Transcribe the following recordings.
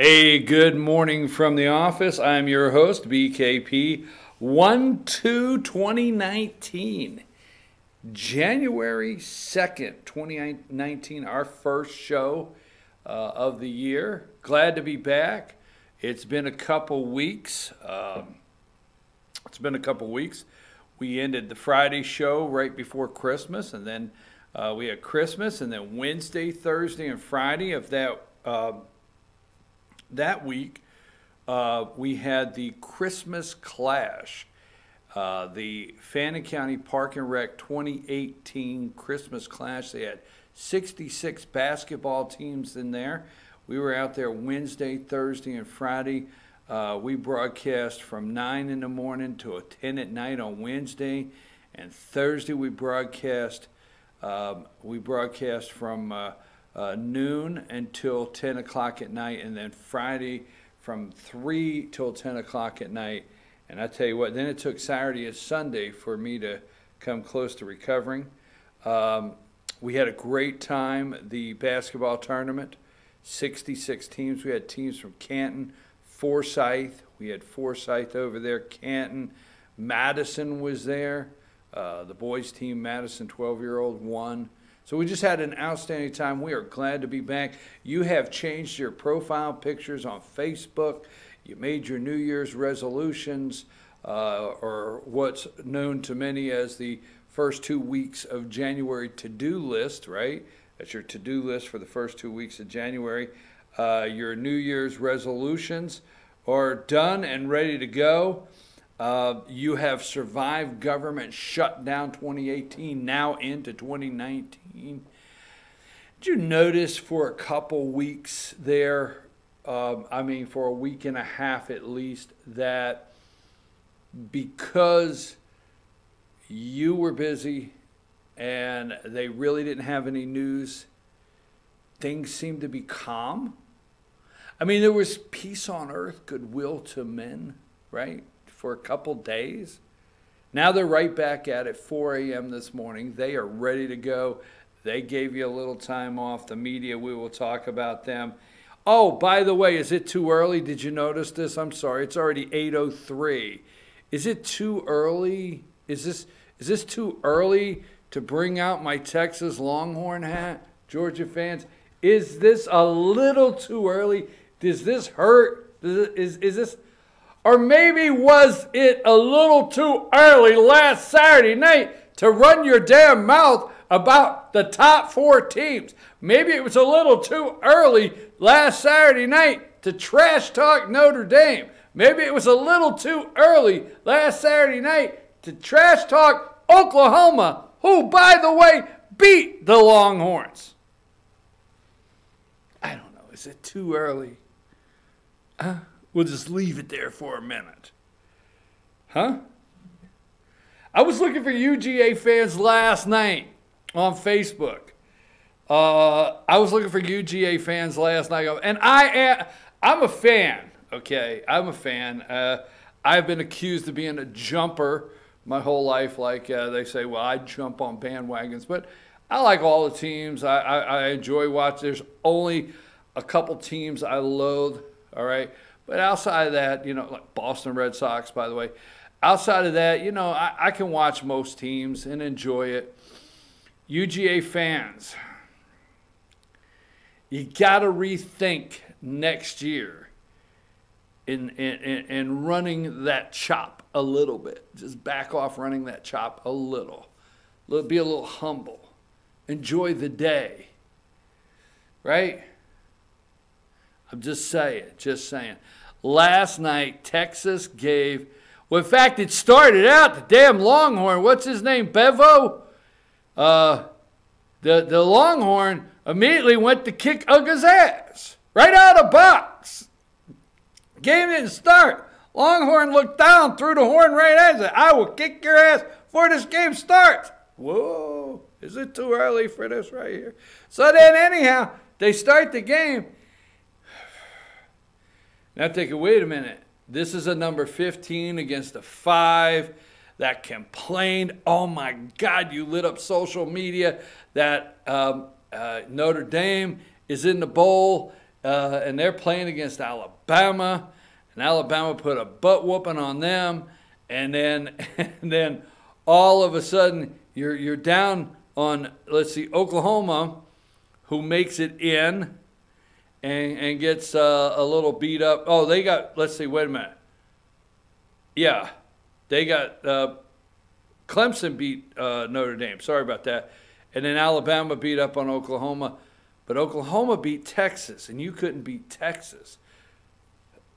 Hey, good morning from the office. I'm your host, BKP. 1/2/2019, January 2nd, 2019, our first show of the year. Glad to be back. It's been a couple weeks. We ended the Friday show right before Christmas, and then we had Christmas, and then Wednesday, Thursday, and Friday of that week, we had the Christmas Clash, the Fannin County Park and Rec 2018 Christmas Clash. They had 66 basketball teams in there. We were out there Wednesday, Thursday, and Friday. We broadcast from 9 in the morning to 10 at night on Wednesday, and Thursday we broadcast from noon until 10 o'clock at night, and then Friday from 3 till 10 o'clock at night. And I tell you what, then it took Saturday and Sunday for me to come close to recovering. We had a great time, the basketball tournament, 66 teams. We had teams from Canton, Forsyth. We had Forsyth over there, Canton. Madison was there. The boys team, Madison, 12-year-old, won. So we just had an outstanding time. We are glad to be back. You have changed your profile pictures on Facebook. You made your New Year's resolutions, or what's known to many as the first 2 weeks of January to-do list, right? That's your to-do list for the first 2 weeks of January. Your New Year's resolutions are done and ready to go. You have survived government shutdown 2018, now into 2019. Did you notice for a couple weeks there, for a week and a half at least, that because you were busy and they really didn't have any news, things seemed to be calm? I mean, there was peace on earth, goodwill to men, right? For a couple days. Now they're right back at it, 4 a.m. this morning. They are ready to go. They gave you a little time off. The media, we will talk about them. Oh, by the way, is it too early? Did you notice this? I'm sorry. It's already 8:03. Is it too early? Is this too early to bring out my Texas Longhorn hat? Georgia fans, is this a little too early? Does this hurt? Is this... Or maybe was it a little too early last Saturday night to run your damn mouth about the top 4 teams? Maybe it was a little too early last Saturday night to trash talk Notre Dame. Maybe it was a little too early last Saturday night to trash talk Oklahoma, who, by the way, beat the Longhorns. I don't know. Is it too early? We'll just leave it there for a minute. Huh? I was looking for UGA fans last night on Facebook. And I'm a fan, okay? I'm a fan. I've been accused of being a jumper my whole life. Like they say, well, I jump on bandwagons. But I like all the teams. I enjoy watching. There's only a couple teams I loathe, all right? But outside of that, like Boston Red Sox, by the way, outside of that, I can watch most teams and enjoy it. UGA fans, you got to rethink next year in running that chop a little bit. Just back off running that chop a little. Be a little humble. Enjoy the day. Right? I'm just saying. Last night, Texas gave, well, in fact, it started out, the damn Longhorn, what's his name, Bevo? The Longhorn immediately went to kick Uga's ass, right out of the box. Game didn't start. Longhorn looked down, threw the horn right at it, said, I will kick your ass before this game starts. Whoa, is it too early for this right here? So then anyhow, they start the game. Now take it, wait a minute. This is a number 15 against a 5 that complained. Oh my God, you lit up social media that Notre Dame is in the bowl. and they're playing against Alabama, and Alabama put a butt whooping on them, and then all of a sudden you're down on, let's see, Oklahoma, who makes it in and gets a little beat up. Oh, they got, let's see, wait a minute. Yeah, they got Clemson beat Notre Dame. Sorry about that. And then Alabama beat up on Oklahoma. But Oklahoma beat Texas, and you couldn't beat Texas.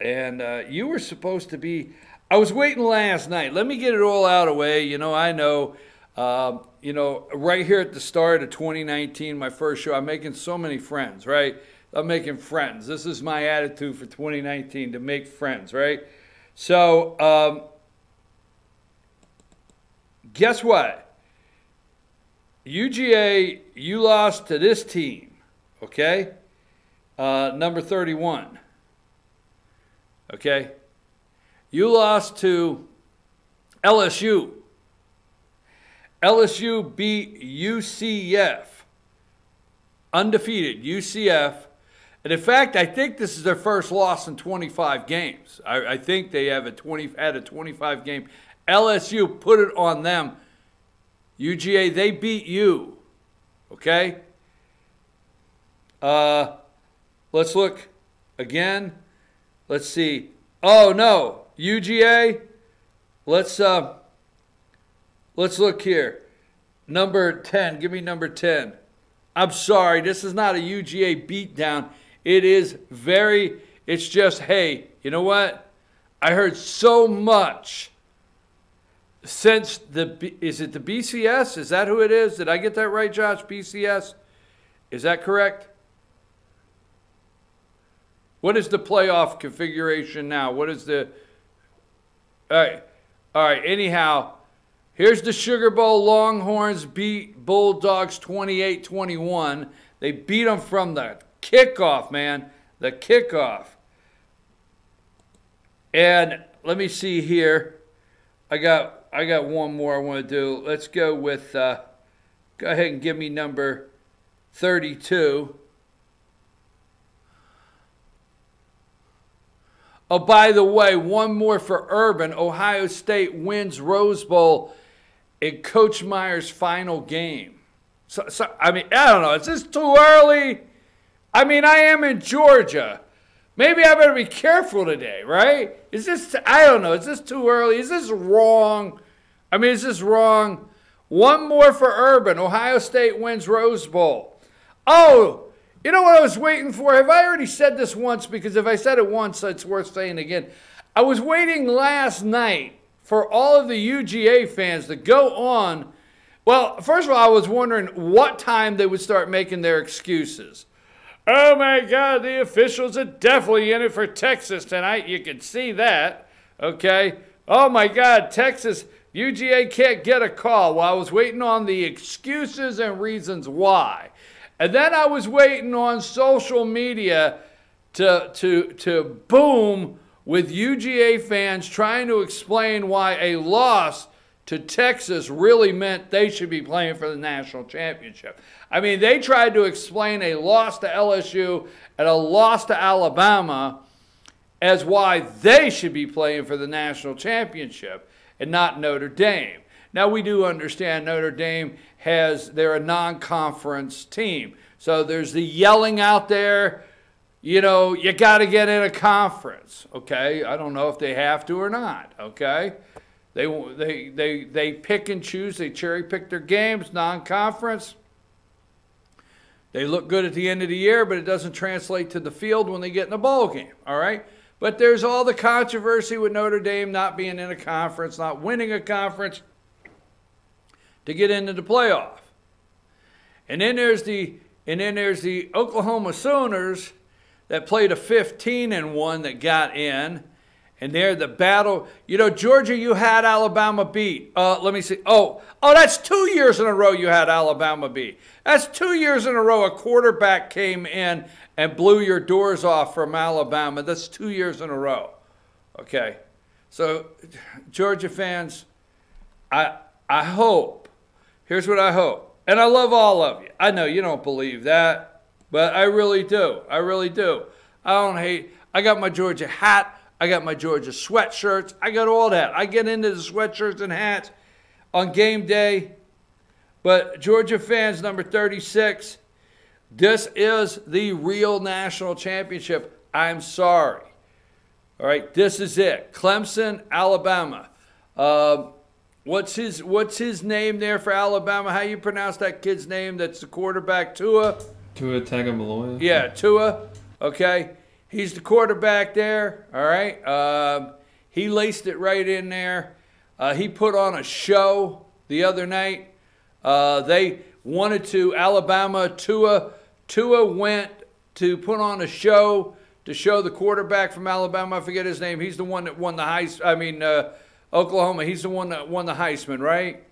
And you were supposed to be – I was waiting last night. Let me get it all out of the way. You know, I know, right here at the start of 2019, my first show, I'm making so many friends, right? I'm making friends. This is my attitude for 2019, to make friends, right? So guess what? UGA, you lost to this team, okay? Number 31, okay? You lost to LSU. LSU beat UCF, undefeated UCF. And in fact, I think this is their first loss in 25 games. I think they have had a 25 game. LSU put it on them. UGA, they beat you. Okay? Let's look again. Let's see. Oh no, UGA. Let's look here. Number 10. Give me number 10. I'm sorry, this is not a UGA beatdown. It's just, hey, you know what? I heard so much since is it the BCS? Is that who it is? Did I get that right, Josh? BCS? Is that correct? What is the playoff configuration now? What is the... All right, anyhow, here's the Sugar Bowl. Longhorns beat Bulldogs 28-21. They beat them from the kickoff, man. The kickoff. And let me see here. I got one more I want to do. Let's go with, go ahead and give me number 32. Oh, by the way, one more for Urban. Ohio State wins Rose Bowl in Coach Meyer's final game. So I mean, I don't know. Is this too early? I mean, I am in Georgia. Maybe I better be careful today, right? Is this, I don't know. Is this too early? Is this wrong? I mean, is this wrong? One more for Urban. Ohio State wins Rose Bowl. Oh, you know what I was waiting for? Have I already said this once? Because if I said it once, it's worth saying again. I was waiting last night for all of the UGA fans to go on. Well, first of all, I was wondering what time they would start making their excuses. Oh, my God, the officials are definitely in it for Texas tonight. You can see that, okay? Oh, my God, Texas, UGA can't get a call. Well, I was waiting on the excuses and reasons why. And then I was waiting on social media to boom with UGA fans trying to explain why a loss to Texas really meant they should be playing for the national championship. I mean, they tried to explain a loss to LSU and a loss to Alabama as why they should be playing for the national championship and not Notre Dame. Now, we do understand Notre Dame they're a non-conference team. So there's the yelling out there, you know, you got to get in a conference, okay? I don't know if they have to or not, okay? They pick and choose. They cherry pick their games, non-conference. They look good at the end of the year, but it doesn't translate to the field when they get in a bowl game, all right? But there's all the controversy with Notre Dame not being in a conference, not winning a conference to get into the playoff. And then there's the Oklahoma Sooners that played a 15-1 that got in. And they're the battle. You know, Georgia, you had Alabama beat. Let me see. Oh, that's 2 years in a row you had Alabama beat. That's 2 years in a row a quarterback came in and blew your doors off from Alabama. That's 2 years in a row. Okay. So, Georgia fans, I hope. Here's what I hope. And I love all of you. I know you don't believe that. But I really do. I really do. I don't hate. I got my Georgia hat. I got my Georgia sweatshirts. I got all that. I get into the sweatshirts and hats on game day. But Georgia fans, number 36, this is the real national championship. I'm sorry. All right, this is it. Clemson, Alabama. What's his name there for Alabama? How you pronounce that kid's name? That's the quarterback, Tua. Tua Tagovailoa. Yeah, Tua. Okay, he's the quarterback there. All right. He laced it right in there. He put on a show the other night. They wanted to Alabama. Tua went to put on a show to show the quarterback from Alabama. I forget his name. He's the one that won the Heisman. I mean, Oklahoma. He's the one that won the Heisman, right?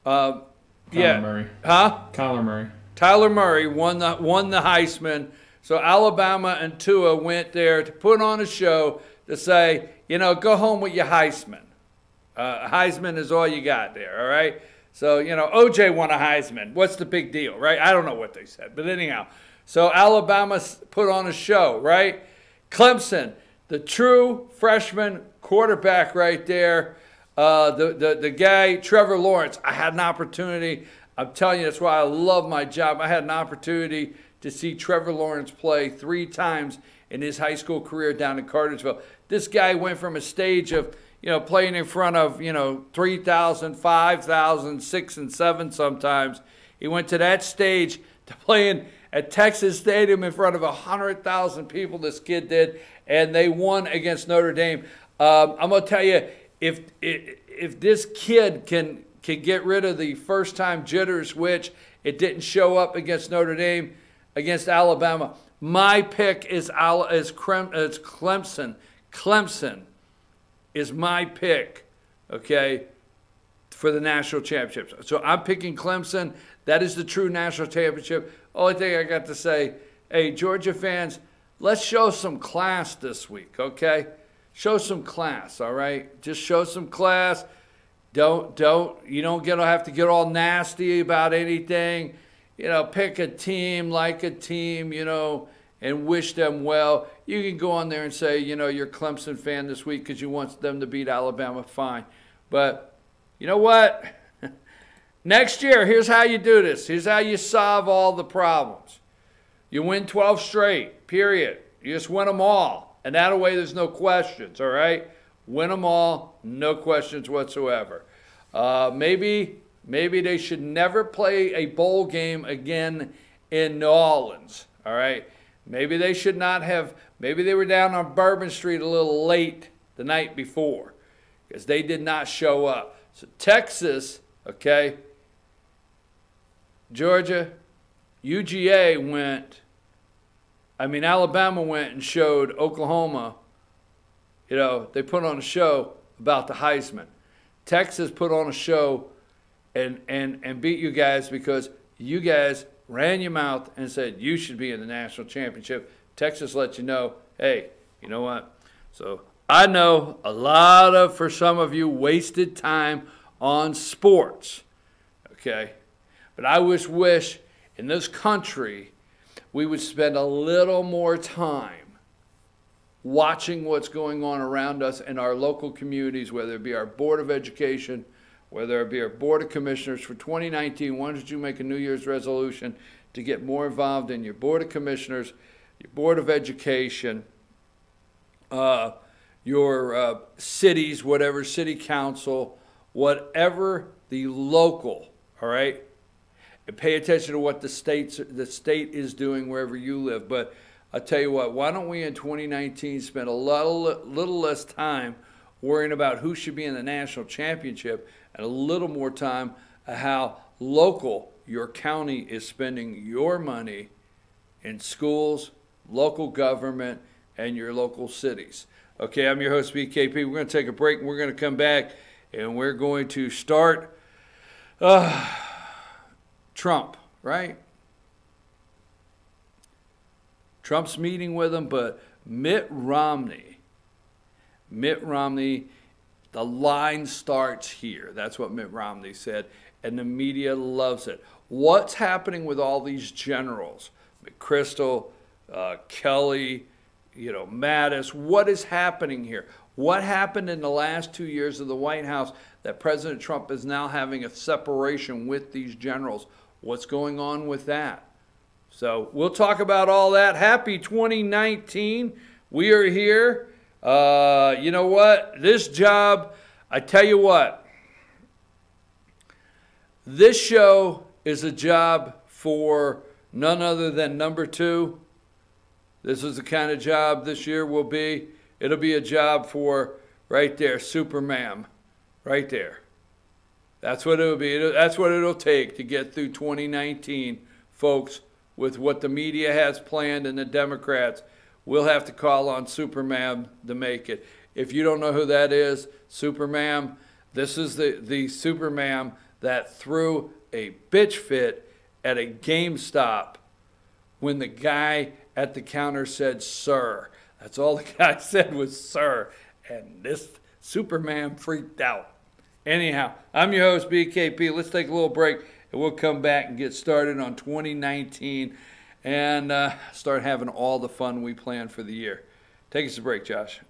Kyler Murray. Huh? Kyler Murray. Tyler Murray won the Heisman. So Alabama and Tua went there to put on a show to say, you know, go home with your Heisman. Heisman is all you got there, all right? So, you know, OJ won a Heisman. What's the big deal, right? I don't know what they said, but anyhow. So Alabama put on a show, right? Clemson, the true freshman quarterback right there. The guy, Trevor Lawrence, I had an opportunity. I'm telling you, that's why I love my job. I had an opportunity to see Trevor Lawrence play 3 times in his high school career down in Cartersville. This guy went from a stage of, you know, playing in front of, 3,000, 5,000, 6 and 7 sometimes. He went to that stage to playing at Texas Stadium in front of 100,000 people, this kid did, and they won against Notre Dame. I'm going to tell you, if this kid can get rid of the first-time jitters, which it didn't show up against Notre Dame, against Alabama, my pick is Clemson. Clemson is my pick, okay, for the national championship. So I'm picking Clemson. That is the true national championship. Only thing I got to say, hey, Georgia fans, let's show some class this week, okay? Show some class, all right? Just show some class. You don't have to get all nasty about anything. You know, pick a team, like a team, and wish them well. You can go on there and say, you're a Clemson fan this week because you want them to beat Alabama, fine. But you know what? Next year, here's how you do this. Here's how you solve all the problems. You win 12 straight, period. You just win them all. And that way there's no questions, all right? Win them all, no questions whatsoever. Maybe they should never play a bowl game again in New Orleans, all right? Maybe they should not have. Maybe they were down on Bourbon Street a little late the night before because they did not show up. So Texas, okay, Georgia, Alabama went and showed Oklahoma, they put on a show about the Heisman. Texas put on a show and beat you guys because you guys ran your mouth and said you should be in the national championship. Texas let you know, hey, you know what? So I know a lot of, for some of you, wasted time on sports, okay? But I wish in this country we would spend a little more time watching what's going on around us in our local communities, whether it be our Board of Education, whether it be our Board of Commissioners. For 2019, why don't you make a New Year's resolution to get more involved in your Board of Commissioners, your Board of Education, your cities, whatever, city council, whatever the local, all right? And pay attention to what the state is doing wherever you live. But I'll tell you what, why don't we in 2019 spend a little less time worrying about who should be in the national championship and a little more time on how local your county is spending your money in schools, local government, and your local cities. Okay, I'm your host, BKP. We're going to take a break, and we're going to come back, and we're going to start Trump, right? Trump's meeting with him, but Mitt Romney, the line starts here. That's what Mitt Romney said, and the media loves it. What's happening with all these generals? Crystal, Kelly, Mattis. What is happening here? What happened in the last 2 years of the White House that President Trump is now having a separation with these generals? What's going on with that? So we'll talk about all that. Happy 2019. We are here. You know what? This job, I tell you what, this show is a job for none other than number 2. This is the kind of job this year will be. It'll be a job for, right there, Superman, right there. That's what it'll be. That's what it'll take to get through 2019, folks, with what the media has planned and the Democrats. We'll have to call on Superman to make it. If you don't know who that is, Superman, this is the Superman that threw a bitch fit at a GameStop when the guy at the counter said, "Sir." That's all the guy said was "sir." And this Superman freaked out. Anyhow, I'm your host, BKP. Let's take a little break, and we'll come back and get started on 2019 and start having all the fun we planned for the year. Take us a break, Josh.